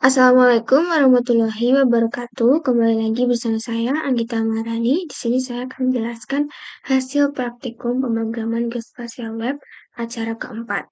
Assalamualaikum warahmatullahi wabarakatuh. Kembali lagi bersama saya Anggita Marani. Di sini saya akan menjelaskan hasil praktikum pemrograman geospasial web acara keempat.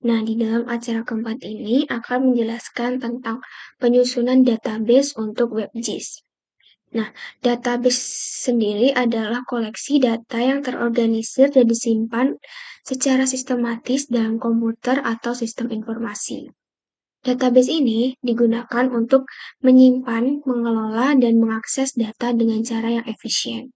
Nah, di dalam acara keempat ini akan menjelaskan tentang penyusunan database untuk WebGIS. Nah, database sendiri adalah koleksi data yang terorganisir dan disimpan secara sistematis dalam komputer atau sistem informasi. Database ini digunakan untuk menyimpan, mengelola, dan mengakses data dengan cara yang efisien.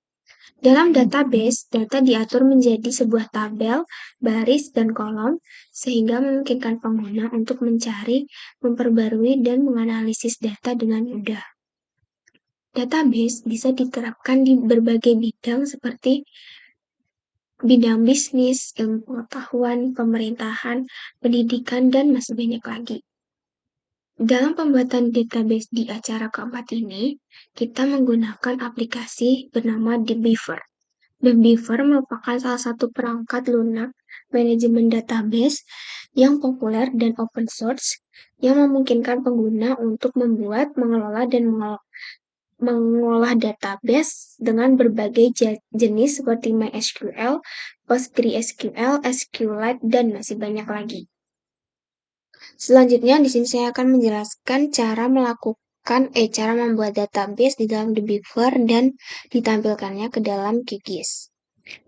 Dalam database, data diatur menjadi sebuah tabel, baris, dan kolom, sehingga memungkinkan pengguna untuk mencari, memperbarui, dan menganalisis data dengan mudah. Database bisa diterapkan di berbagai bidang seperti bidang bisnis, ilmu pengetahuan, pemerintahan, pendidikan, dan masih banyak lagi. Dalam pembuatan database di acara keempat ini, kita menggunakan aplikasi bernama TheBeaver. TheBeaver merupakan salah satu perangkat lunak manajemen database yang populer dan open source yang memungkinkan pengguna untuk membuat, mengelola, dan mengolah database dengan berbagai jenis seperti MySQL, PostgreSQL, SQLite, dan masih banyak lagi. Selanjutnya, di sini saya akan menjelaskan cara membuat database di dalam TheBeaver dan ditampilkannya ke dalam QGIS.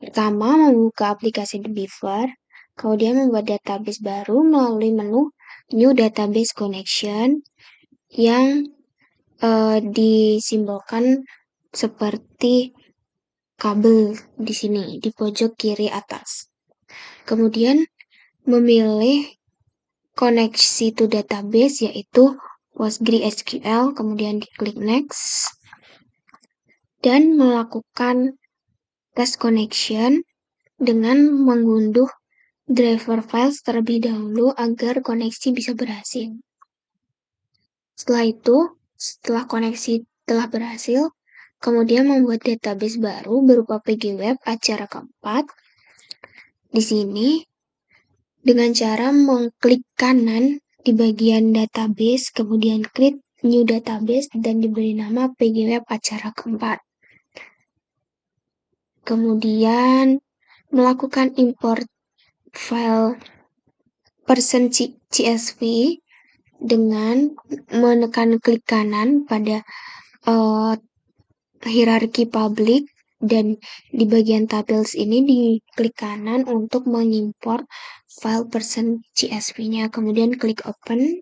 Pertama, membuka aplikasi TheBeaver, kemudian membuat database baru melalui menu New Database Connection yang disimbolkan seperti kabel di sini, di pojok kiri atas. Kemudian, memilih koneksi to database yaitu PostgreSQL, kemudian diklik next dan melakukan test connection dengan mengunduh driver files terlebih dahulu agar koneksi bisa berhasil. Setelah koneksi telah berhasil, kemudian membuat database baru berupa PGWeb acara keempat. Di sini dengan cara mengklik kanan di bagian database, kemudian klik new database dan diberi nama PGWeb acara keempat. Kemudian melakukan import file .csv dengan menekan klik kanan pada hierarki publik dan di bagian tables ini diklik kanan untuk mengimport file .csv-nya, kemudian klik open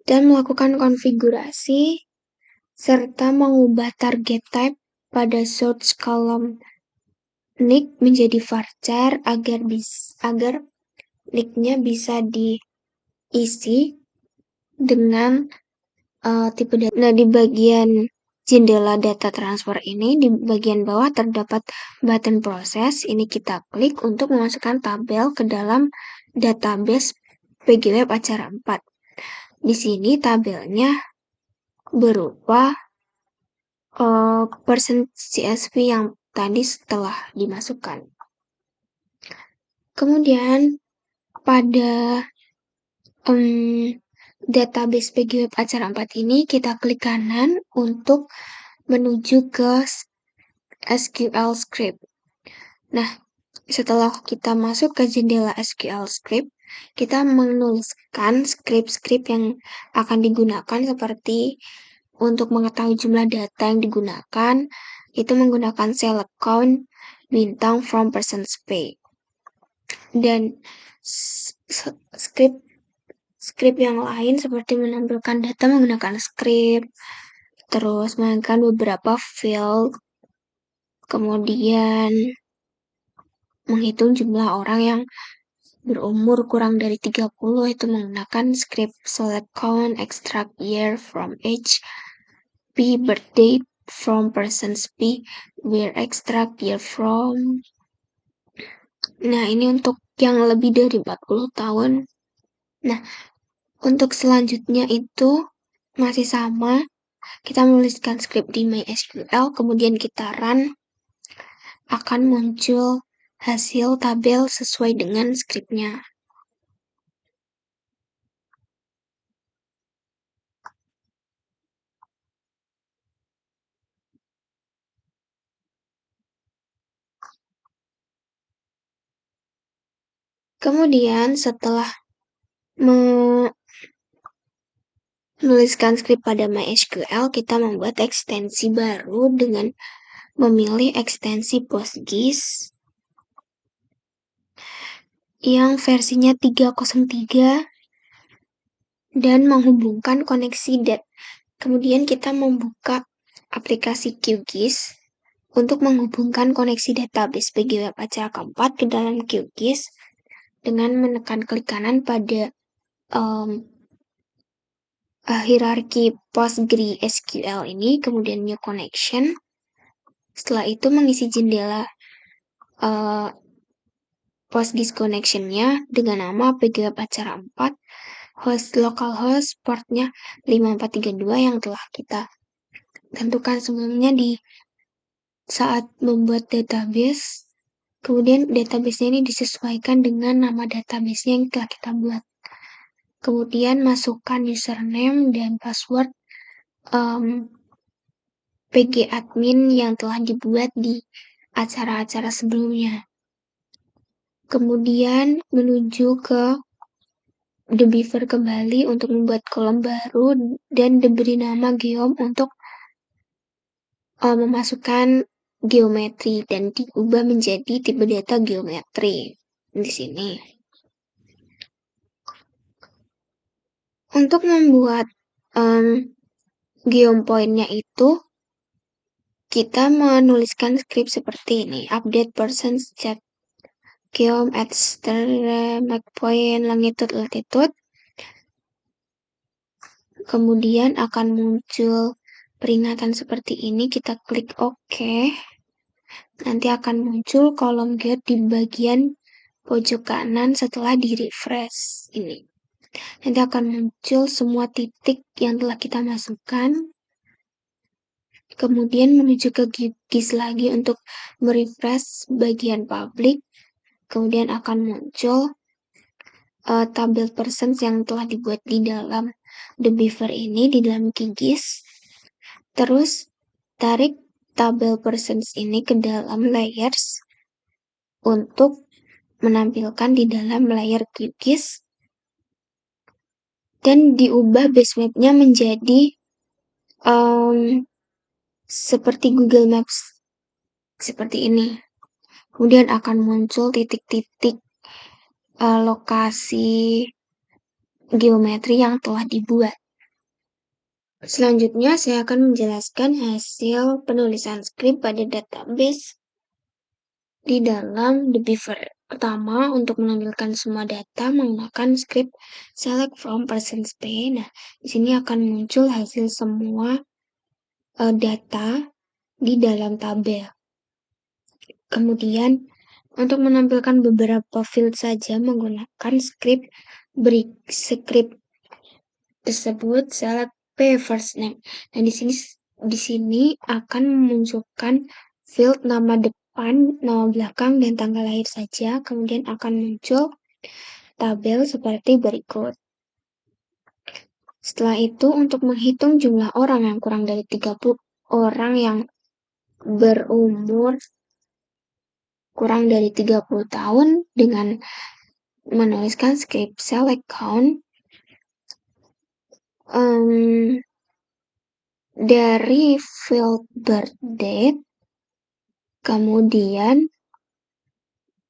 dan melakukan konfigurasi serta mengubah target type pada source column nick menjadi varchar agar nick-nya bisa diisi dengan tipe data. Nah, di bagian jendela data transfer ini, di bagian bawah terdapat button proses. Ini kita klik untuk memasukkan tabel ke dalam database PGWeb acara 4. Di sini tabelnya berupa .csv yang tadi setelah dimasukkan. Kemudian pada database PGWeb acara 4 ini kita klik kanan untuk menuju ke SQL script. Nah, setelah kita masuk ke jendela SQL script, kita menuliskan script-script yang akan digunakan seperti untuk mengetahui jumlah data yang digunakan, itu menggunakan select count, bintang, from, persons, pay. Dan script yang lain seperti menampilkan data menggunakan script, terus menggunakan beberapa field, kemudian menghitung jumlah orang yang berumur kurang dari 30 itu menggunakan script select count, extract year from age, P birthday from persons P, where extract year from. Nah, ini untuk yang lebih dari 40 tahun. Nah, untuk selanjutnya itu masih sama. Kita menuliskan script di MySQL, kemudian kita run, akan muncul hasil tabel sesuai dengan scriptnya. Kemudian setelah menuliskan skrip pada MySQL, kita membuat ekstensi baru dengan memilih ekstensi PostGIS yang versinya 303 dan menghubungkan koneksi DAT. Kemudian kita membuka aplikasi QGIS untuk menghubungkan koneksi database bagi web acara keempat ke dalam QGIS dengan menekan klik kanan pada hierarki PostgreSQL ini, kemudian new connection. Setelah itu mengisi jendela PostGIS connection-nya dengan nama PG web acara 4, host localhost portnya 5432 yang telah kita tentukan sebelumnya di saat membuat database. Kemudian database-nya ini disesuaikan dengan nama database-nya yang telah kita buat. Kemudian masukkan username dan password PG admin yang telah dibuat di acara-acara sebelumnya. Kemudian menuju ke The Beaver kembali untuk membuat kolom baru dan diberi nama geom untuk memasukkan geometri dan diubah menjadi tipe data geometri di sini. Untuk membuat geom point-nya itu, kita menuliskan skrip seperti ini: update persons chat geom at make point longitude latitude. Kemudian akan muncul peringatan seperti ini, kita klik OK. Nanti akan muncul kolom get di bagian pojok kanan setelah di refresh ini. Nanti akan muncul semua titik yang telah kita masukkan. Kemudian menuju ke QGIS lagi untuk merefresh bagian publik. Kemudian akan muncul tabel persons yang telah dibuat di dalam The Beaver ini, di dalam QGIS. Terus tarik tabel persons ini ke dalam layers untuk menampilkan di dalam layer QGIS dan diubah base map-nya menjadi seperti Google Maps seperti ini. Kemudian akan muncul titik-titik lokasi geometri yang telah dibuat. Selanjutnya saya akan menjelaskan hasil penulisan skrip pada database di dalam The Beaver. Pertama, untuk menampilkan semua data menggunakan skrip select from persons P. Nah, di sini akan muncul hasil semua data di dalam tabel. Kemudian, untuk menampilkan beberapa field saja menggunakan skrip tersebut select P first name. Nah, di sini akan memunculkan field nama depan, nama belakang, dan tanggal lahir saja. Kemudian akan muncul tabel seperti berikut. Setelah itu, untuk menghitung jumlah orang yang kurang dari 30 orang yang berumur kurang dari 30 tahun dengan menuliskan skrip select count dari field birth date, kemudian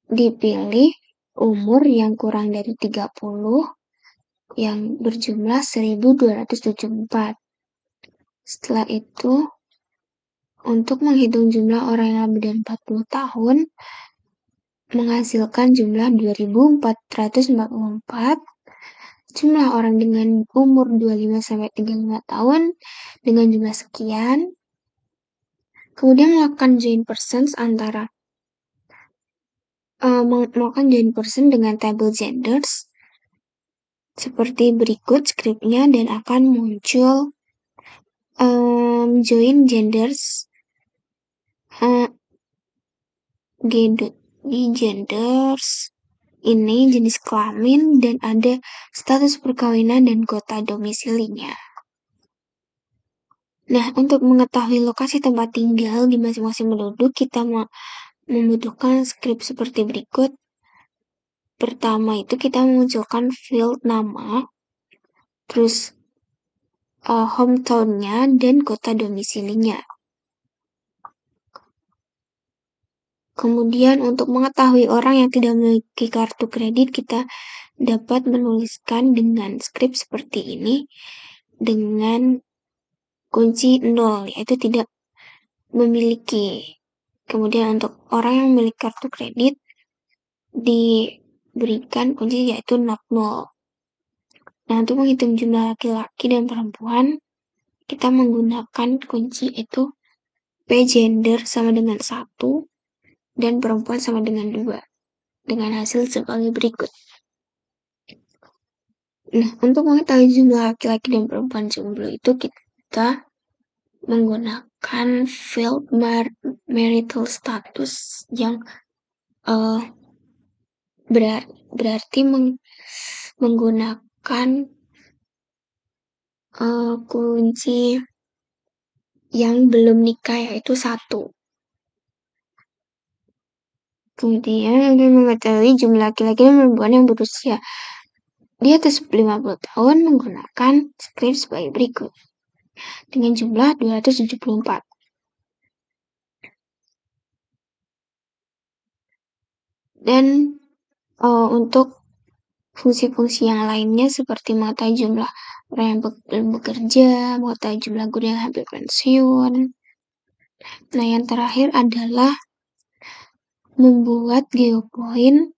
dipilih umur yang kurang dari 30 yang berjumlah 1274. Setelah itu, untuk menghitung jumlah orang yang lebih dari 40 tahun, menghasilkan jumlah 2444, jumlah orang dengan umur 25-35 tahun dengan jumlah sekian. Kemudian melakukan join persons melakukan join person dengan table genders seperti berikut skripnya, dan akan muncul join genders ini jenis kelamin dan ada status perkawinan dan kota domisilinya. Nah, untuk mengetahui lokasi tempat tinggal di masing-masing penduduk, kita membutuhkan skrip seperti berikut. pertama itu kita memunculkan field nama, terus hometown-nya dan kota domisilinya. Kemudian untuk mengetahui orang yang tidak memiliki kartu kredit, kita dapat menuliskan dengan script seperti ini dengan kunci 0, yaitu tidak memiliki. Kemudian untuk orang yang memiliki kartu kredit diberikan kunci yaitu not 0. Nah, untuk menghitung jumlah laki-laki dan perempuan, kita menggunakan kunci itu P gender sama dengan 1 dan perempuan sama dengan 2 dengan hasil sebagai berikut. Nah, untuk mengetahui jumlah laki-laki dan perempuan jomblo itu kita menggunakan field marital status yang berarti menggunakan kunci yang belum nikah yaitu 1. Kemudian untuk mengetahui jumlah laki-laki dan perempuan yang berusia di atas 50 tahun menggunakan script sebagai berikut dengan jumlah 274. Dan untuk fungsi-fungsi yang lainnya seperti mengetahui jumlah orang yang belum bekerja, mengetahui jumlah guru yang hampir pensiun. Nah, yang terakhir adalah membuat geopoint,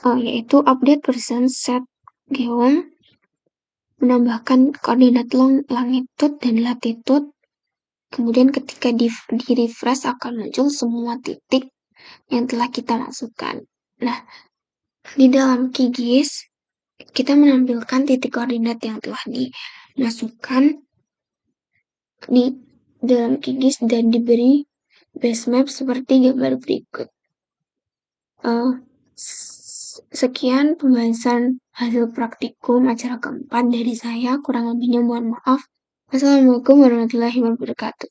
yaitu update person set geom, menambahkan koordinat longitude dan latitude. Kemudian ketika di refresh akan muncul semua titik yang telah kita masukkan. Nah, di dalam QGIS kita menampilkan titik koordinat yang telah dimasukkan di dalam QGIS dan diberi base map seperti gambar berikut. Sekian pembahasan hasil praktikum acara keempat dari saya. Kurang lebihnya mohon maaf. Wassalamualaikum warahmatullahi wabarakatuh.